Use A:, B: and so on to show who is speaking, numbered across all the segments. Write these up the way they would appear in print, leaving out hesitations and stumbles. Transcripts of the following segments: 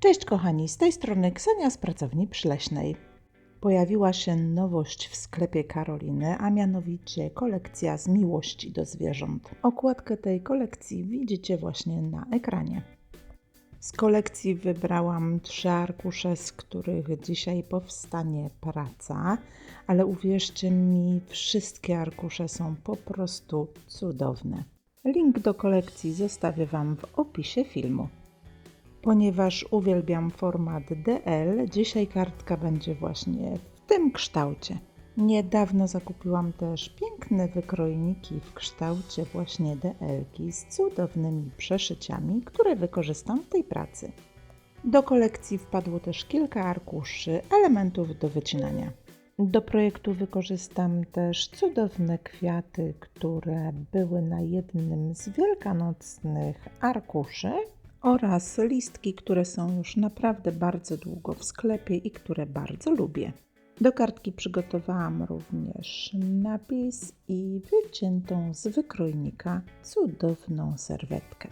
A: Cześć kochani, z tej strony Ksenia z Pracowni Przyleśnej. Pojawiła się nowość w sklepie Karoliny, a mianowicie kolekcja z miłości do zwierząt. Okładkę tej kolekcji widzicie właśnie na ekranie. Z kolekcji wybrałam 3 arkusze, z których dzisiaj powstanie praca, ale uwierzcie mi, wszystkie arkusze są po prostu cudowne. Link do kolekcji zostawię Wam w opisie filmu. Ponieważ uwielbiam format DL, dzisiaj kartka będzie właśnie w tym kształcie. Niedawno zakupiłam też piękne wykrojniki w kształcie właśnie DL-ki z cudownymi przeszyciami, które wykorzystam w tej pracy. Do kolekcji wpadło też kilka arkuszy elementów do wycinania. Do projektu wykorzystam też cudowne kwiaty, które były na jednym z wielkanocnych arkuszy, oraz listki, które są już naprawdę bardzo długo w sklepie i które bardzo lubię. Do kartki przygotowałam również napis i wyciętą z wykrojnika cudowną serwetkę.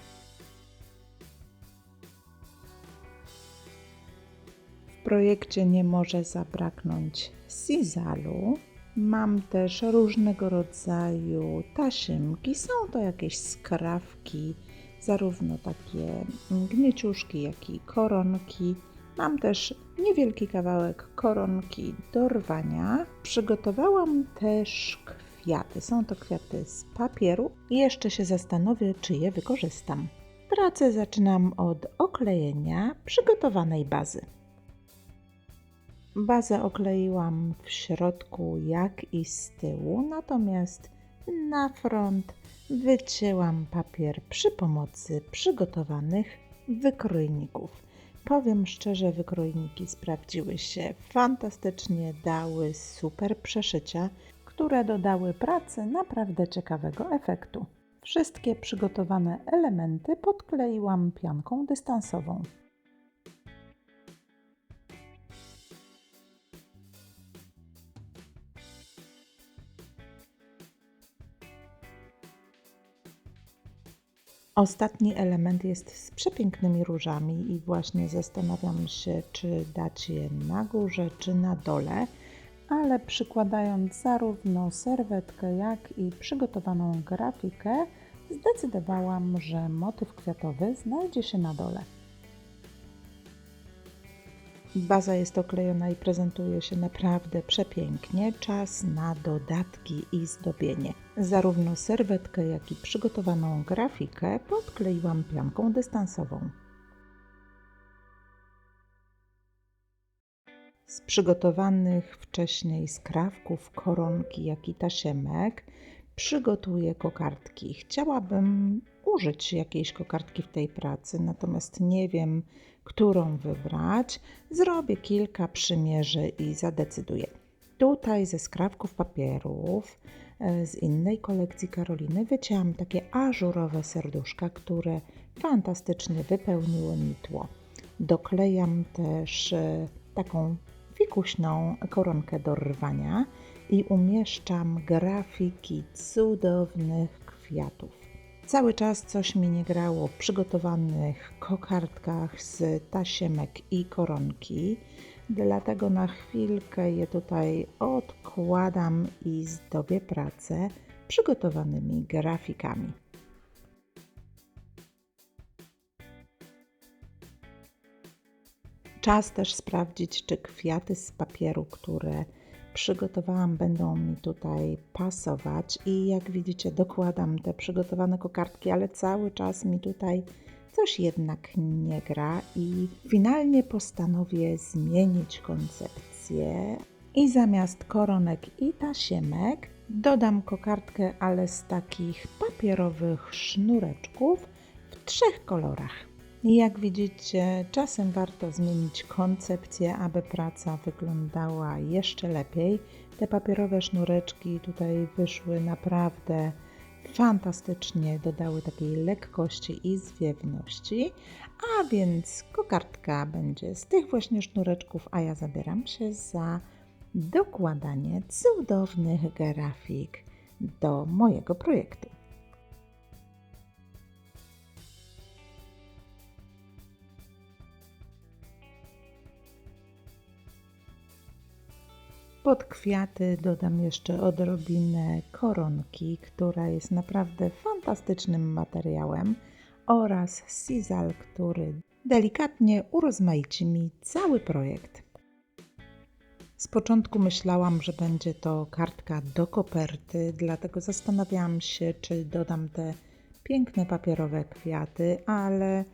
A: W projekcie nie może zabraknąć sizalu. Mam też różnego rodzaju tasiemki, są to jakieś skrawki, zarówno takie gnieciuszki, jak i koronki. Mam też niewielki kawałek koronki do rwania. Przygotowałam też kwiaty. Są to kwiaty z papieru i jeszcze się zastanowię, czy je wykorzystam. Pracę zaczynam od oklejenia przygotowanej bazy. Bazę okleiłam w środku, jak i z tyłu, natomiast na front wycięłam papier przy pomocy przygotowanych wykrojników. Powiem szczerze, wykrojniki sprawdziły się fantastycznie, dały super przeszycia, które dodały pracy naprawdę ciekawego efektu. Wszystkie przygotowane elementy podkleiłam pianką dystansową. Ostatni element jest z przepięknymi różami i właśnie zastanawiam się, czy dać je na górze, czy na dole, ale przykładając zarówno serwetkę, jak i przygotowaną grafikę, zdecydowałam, że motyw kwiatowy znajdzie się na dole. Baza jest oklejona i prezentuje się naprawdę przepięknie. Czas na dodatki i zdobienie. Zarówno serwetkę, jak i przygotowaną grafikę podkleiłam pianką dystansową. Z przygotowanych wcześniej skrawków, koronki, jak i tasiemek przygotuję kokardki. Chciałabym użyć jakiejś kokardki w tej pracy, natomiast nie wiem, którą wybrać. Zrobię kilka przymierzy i zadecyduję. Tutaj ze skrawków papierów z innej kolekcji Karoliny wycięłam takie ażurowe serduszka, które fantastycznie wypełniły mi tło. Doklejam też taką fikuśną koronkę do rwania i umieszczam grafiki cudownych kwiatów. Cały czas coś mi nie grało w przygotowanych kokardkach z tasiemek i koronki, dlatego na chwilkę je tutaj odkładam i zdobię pracę przygotowanymi grafikami. Czas też sprawdzić, czy kwiaty z papieru, które przygotowałam, będą mi tutaj pasować i jak widzicie, dokładam te przygotowane kokardki, ale cały czas mi tutaj coś jednak nie gra i finalnie postanowię zmienić koncepcję i zamiast koronek i tasiemek dodam kokardkę, ale z takich papierowych sznureczków w 3 kolorach. I jak widzicie, czasem warto zmienić koncepcję, aby praca wyglądała jeszcze lepiej. Te papierowe sznureczki tutaj wyszły naprawdę fantastycznie, dodały takiej lekkości i zwiewności, a więc kokardka będzie z tych właśnie sznureczków, a ja zabieram się za dokładanie cudownych grafik do mojego projektu. Pod kwiaty dodam jeszcze odrobinę koronki, która jest naprawdę fantastycznym materiałem, oraz sisal, który delikatnie urozmaici mi cały projekt. Z początku myślałam, że będzie to kartka do koperty, dlatego zastanawiałam się, czy dodam te piękne papierowe kwiaty, ale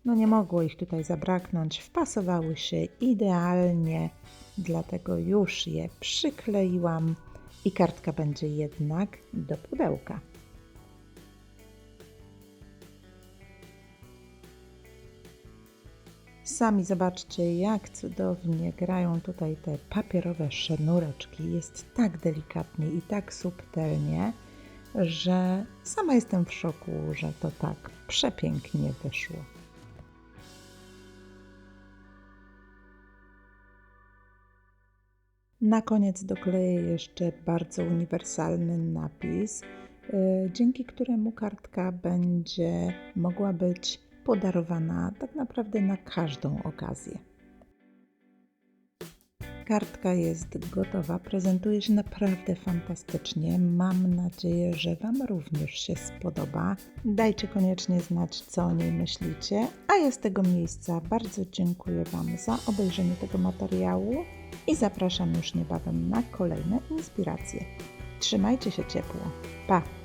A: nie mogło ich tutaj zabraknąć. Wpasowały się idealnie, dlatego już je przykleiłam i kartka będzie jednak do pudełka. Sami zobaczcie, jak cudownie grają tutaj te papierowe sznureczki. Jest tak delikatnie i tak subtelnie, że sama jestem w szoku, że to tak przepięknie wyszło. Na koniec dokleję jeszcze bardzo uniwersalny napis, dzięki któremu kartka będzie mogła być podarowana tak naprawdę na każdą okazję. Kartka jest gotowa, prezentuje się naprawdę fantastycznie. Mam nadzieję, że Wam również się spodoba. Dajcie koniecznie znać, co o niej myślicie, a ja z tego miejsca bardzo dziękuję Wam za obejrzenie tego materiału i zapraszam już niebawem na kolejne inspiracje. Trzymajcie się ciepło. Pa!